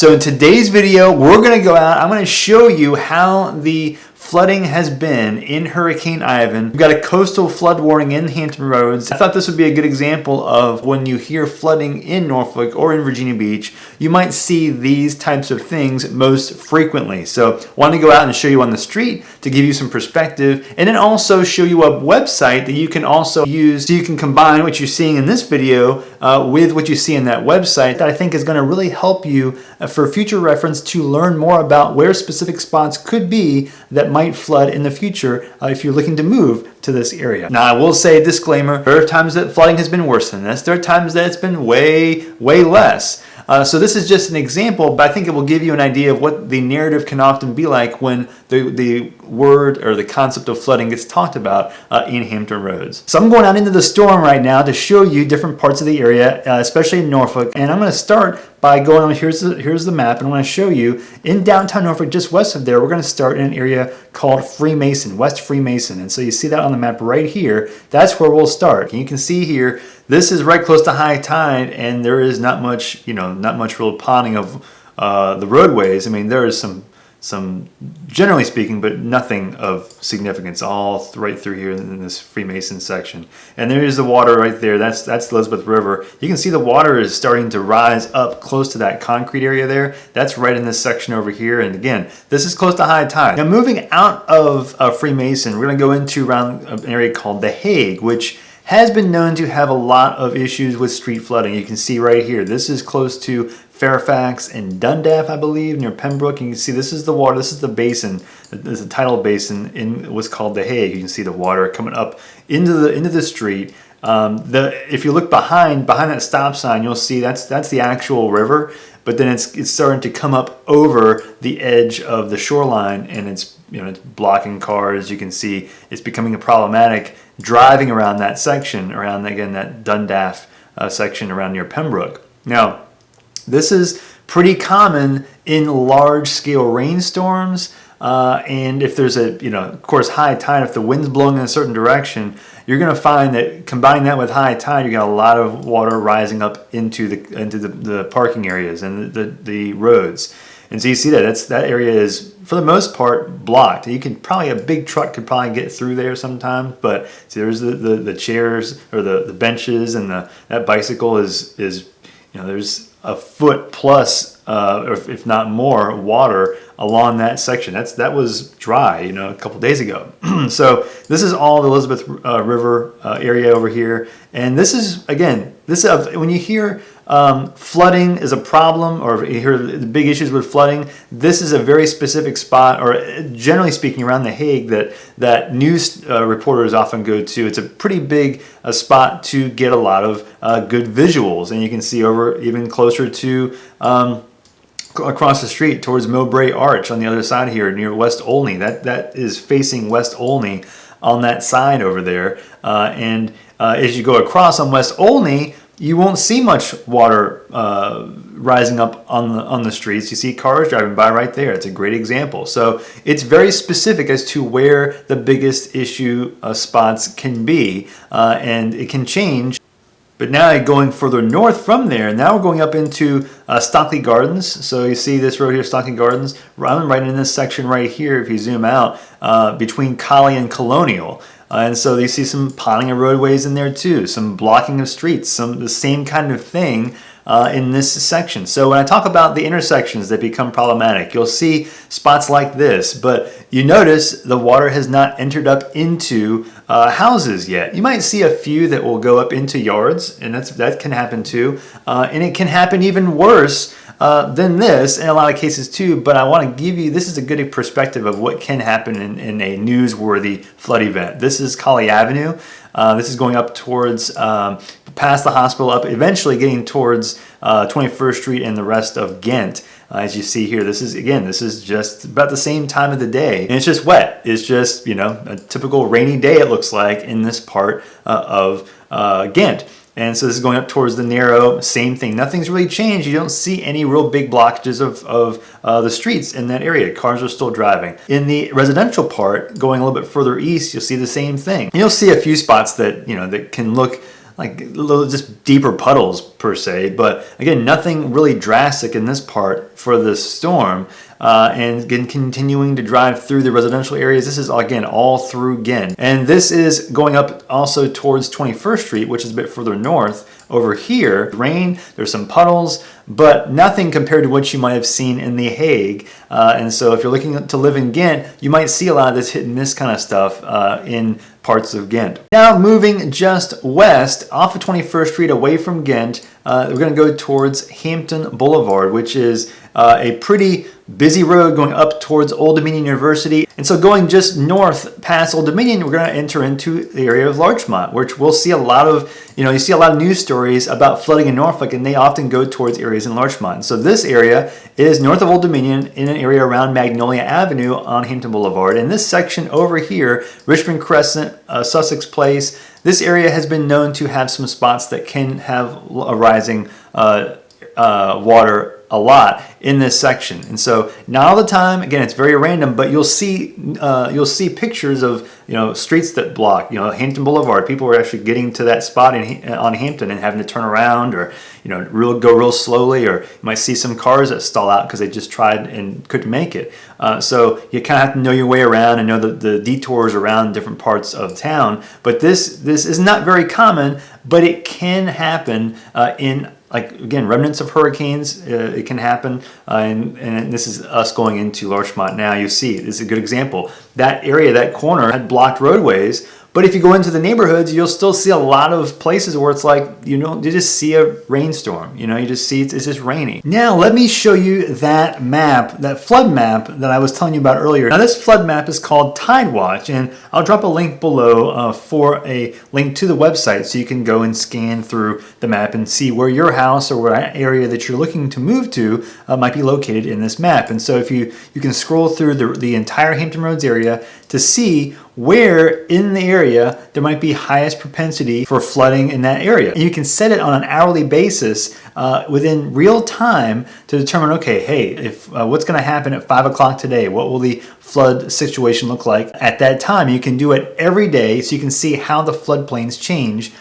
So in today's video, we're going to go out. I'm going to show you how the flooding has been in Hurricane Ivan. We've got a coastal flood warning in Hampton Roads. I thought this would be a good example of when you hear flooding in Norfolk or in Virginia Beach, you might see these types of things most frequently. So I wanted to go out and show you on the street to give you some perspective, and then also show you a website that you can also use so you can combine what you're seeing in this video with what you see in that website that I think is going to really help you for future reference to learn more about where specific spots could be that might flood in the future if you're looking to move to this area. Now, I will say, disclaimer, there are times that flooding has been worse than this. There are times that it's been way less. So this is just an example, but I think it will give you an idea of what the narrative can often be like when the word or the concept of flooding gets talked about in Hampton Roads. So I'm going out into the storm right now to show you different parts of the area, especially in Norfolk, and I'm going to start by going on, here's the map, and I'm going to show you in downtown Norfolk, just west of there, we're going to start in an area called Freemason, West Freemason. And so you see that on the map right here. That's where we'll start. And you can see here, this is right close to high tide, and there is not much, not much real ponding of the roadways. I mean, there is some generally speaking, but nothing of significance all right through here in this Freemason section. And there is the water right there. That's the Elizabeth River. You can see the water is starting to rise up close to that concrete area there. That's right in this section over here. And again, this is close to high tide. Now, moving out of Freemason, we're going to go into around an area called The Hague, which has been known to have a lot of issues with street flooding. You can see right here, this is close to Fairfax and Dundas, I believe, near Pembroke. You can see this is the water, this is the basin, this is a tidal basin in what's called The Hague. You can see the water coming up into the street. If you look behind that stop sign, you'll see that's the actual river, but then it's starting to come up over the edge of the shoreline, and it's blocking cars. You can see it's becoming problematic driving around that section, around again that Dundas section around near Pembroke. Now, this is pretty common in large-scale rainstorms, and if there's of course, high tide. If the wind's blowing in a certain direction, you're going to find that combining that with high tide, you got a lot of water rising up into the parking areas and the roads. And so you see that area is, for the most part, blocked. You can probably, a big truck could probably get through there sometimes, but see, there's the chairs or the benches, and that bicycle is there's a foot plus, or if not more, water along that section. That was dry, a couple days ago. So this is all the Elizabeth River area over here, and this is, again, when you hear flooding is a problem, or you hear the big issues with flooding, this is a very specific spot, or generally speaking, around The Hague that news reporters often go to. It's a pretty big spot to get a lot of good visuals, and you can see over even closer to across the street towards Mowbray Arch on the other side here near West Olney. That is facing West Olney on that side over there, and as you go across on West Olney, you won't see much water rising up on the streets. You see cars driving by right there. It's a great example. So it's very specific as to where the biggest issue spots can be, and it can change. But now going further north from there, now we're going up into Stockley Gardens. So you see this road here, Stockley Gardens. I'm right in this section right here, if you zoom out, between Collie and Colonial. And so you see some ponding of roadways in there too, some blocking of streets, the same kind of thing in this section. So when I talk about the intersections that become problematic, you'll see spots like this, but you notice the water has not entered up into houses yet. You might see a few that will go up into yards, and that can happen too. And it can happen even worse than this in a lot of cases too, but I want to give you, this is a good perspective of what can happen in a newsworthy flood event. This is Collie Avenue. This is going up towards, past the hospital, up eventually getting towards 21st Street and the rest of Ghent. As you see here, this is just about the same time of the day, and it's just wet. It's just, a typical rainy day, it looks like, in this part of Ghent. And so this is going up towards the Narrow, same thing. Nothing's really changed. You don't see any real big blockages of the streets in that area. Cars are still driving. In the residential part, going a little bit further east, you'll see the same thing. And you'll see a few spots that, that can look like little just deeper puddles per se, but again, nothing really drastic in this part for this storm. And again, continuing to drive through the residential areas. This is again all through Ghent, and this is going up also towards 21st Street, which is a bit further north. Over here, rain, there's some puddles, but nothing compared to what you might have seen in The Hague. And so if you're looking to live in Ghent, you might see a lot of this hit and miss kind of stuff in parts of Ghent. Now moving just west off of 21st Street away from Ghent, we're going to go towards Hampton Boulevard, which is a pretty busy road going up towards Old Dominion University. And so going just north past Old Dominion, we're going to enter into the area of Larchmont, which we'll see a lot of, you see a lot of news stories about flooding in Norfolk, and they often go towards areas in Larchmont. So this area is north of Old Dominion in an area around Magnolia Avenue on Hampton Boulevard. And this section over here, Richmond Crescent, Sussex Place, this area has been known to have some spots that can have a rising water a lot in this section. And so not all the time, again, it's very random, but you'll see pictures of streets that block Hampton Boulevard. People are actually getting to that spot on Hampton and having to turn around, or go real slowly, or you might see some cars that stall out because they just tried and couldn't make it. So you kind of have to know your way around and know the detours around different parts of town. But this is not very common, but it can happen in, like, again, remnants of hurricanes. It can happen, and this is us going into Larchmont now. You see, this is a good example. That area, that corner, had blocked roadways. But if you go into the neighborhoods, you'll still see a lot of places where it's like, you just see a rainstorm. You just see it's just raining. Now, let me show you that map, that flood map that I was telling you about earlier. Now, this flood map is called Tide Watch, and I'll drop a link below for a link to the website so you can go and scan through the map and see where your house or where area that you're looking to move to might be located in this map. And so if you can scroll through the entire Hampton Roads area to see where in the area there might be highest propensity for flooding in that area. And you can set it on an hourly basis within real time to determine, okay, hey, if what's going to happen at 5 o'clock today? What will the flood situation look like at that time? You can do it every day so you can see how the floodplains change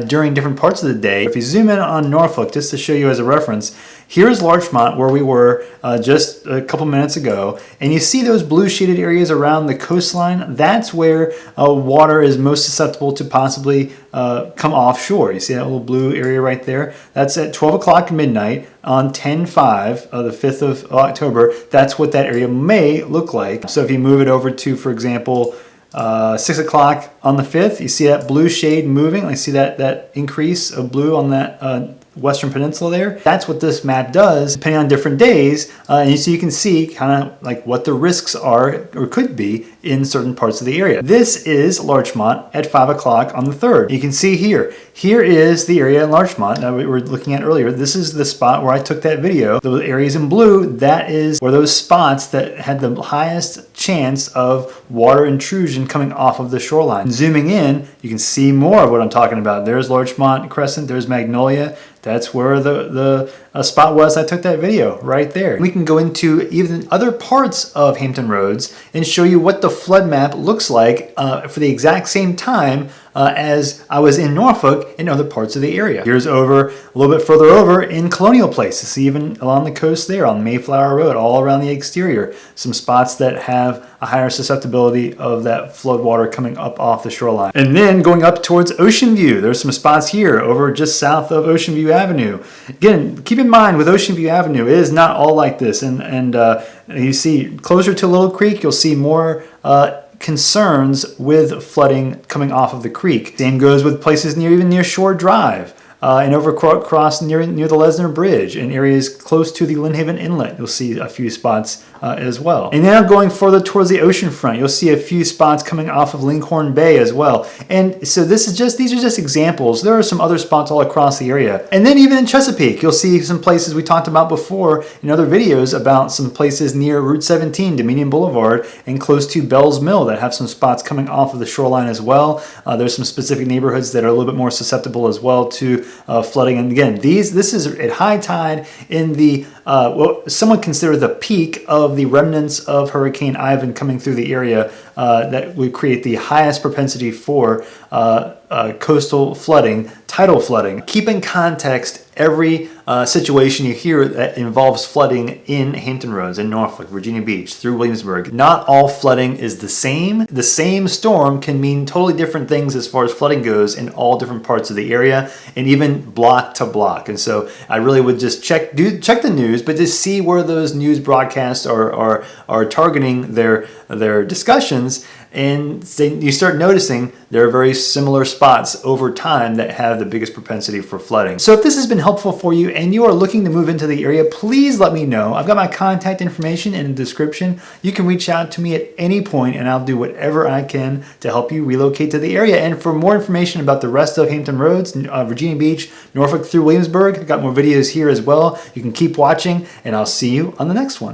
during different parts of the day. If you zoom in on Norfolk, just to show you as a reference, here's Larchmont, where we were just a couple minutes ago, and you see those blue shaded areas around the coastline. That's where water is most susceptible to possibly come offshore. You see that little blue area right there? That's at 12 o'clock midnight on 10/5, the 5th of October. That's what that area may look like. So if you move it over to, for example, 6 o'clock on the 5th, you see that blue shade moving. I see that increase of blue on that Western Peninsula there. That's what this map does, depending on different days. And so you can see kind of like what the risks are or could be in certain parts of the area. This is Larchmont at 5 o'clock on the 3rd. You can see here. Here is the area in Larchmont that we were looking at earlier. This is the spot where I took that video. Those areas in blue, that is where those spots that had the highest chance of water intrusion coming off of the shoreline. Zooming in, you can see more of what I'm talking about. There's Larchmont Crescent, there's Magnolia. That's where the spot was I took that video, right there. We can go into even other parts of Hampton Roads and show you what the flood map looks like for the exact same time as I was in Norfolk and other parts of the area. Here's over a little bit further over in Colonial Place. You see even along the coast there on Mayflower Road, all around the exterior, some spots that have a higher susceptibility of that flood water coming up off the shoreline. And then going up towards Ocean View, there's some spots here over just south of Ocean View Avenue. Again, keep in mind with Ocean View Avenue, it is not all like this. And you see closer to Little Creek, you'll see more concerns with flooding coming off of the creek. Same goes with places even near Shore Drive. And over across near the Lesnar Bridge and areas close to the Lynnhaven Inlet, you'll see a few spots as well. And now going further towards the ocean front, you'll see a few spots coming off of Lincoln Bay as well. And so these are just examples. There are some other spots all across the area. And then even in Chesapeake, you'll see some places we talked about before in other videos about some places near Route 17, Dominion Boulevard, and close to Bell's Mill that have some spots coming off of the shoreline as well. There's some specific neighborhoods that are a little bit more susceptible as well to flooding. And again, this is at high tide in the what someone consider the peak of the remnants of Hurricane Ivan coming through the area that would create the highest propensity for coastal flooding tidal flooding. Keep in context every situation you hear that involves flooding in Hampton Roads, in Norfolk, Virginia Beach, through Williamsburg. Not all flooding is the same. The same storm can mean totally different things as far as flooding goes in all different parts of the area, and even block to block. And so I really would just check the news, but just see where those news broadcasts are targeting their discussions. And you start noticing there are very similar spots over time that have the biggest propensity for flooding. So if this has been helpful for you and you are looking to move into the area, please let me know. I've got my contact information in the description. You can reach out to me at any point and I'll do whatever I can to help you relocate to the area. And for more information about the rest of Hampton Roads, Virginia Beach, Norfolk through Williamsburg, I've got more videos here as well. You can keep watching and I'll see you on the next one.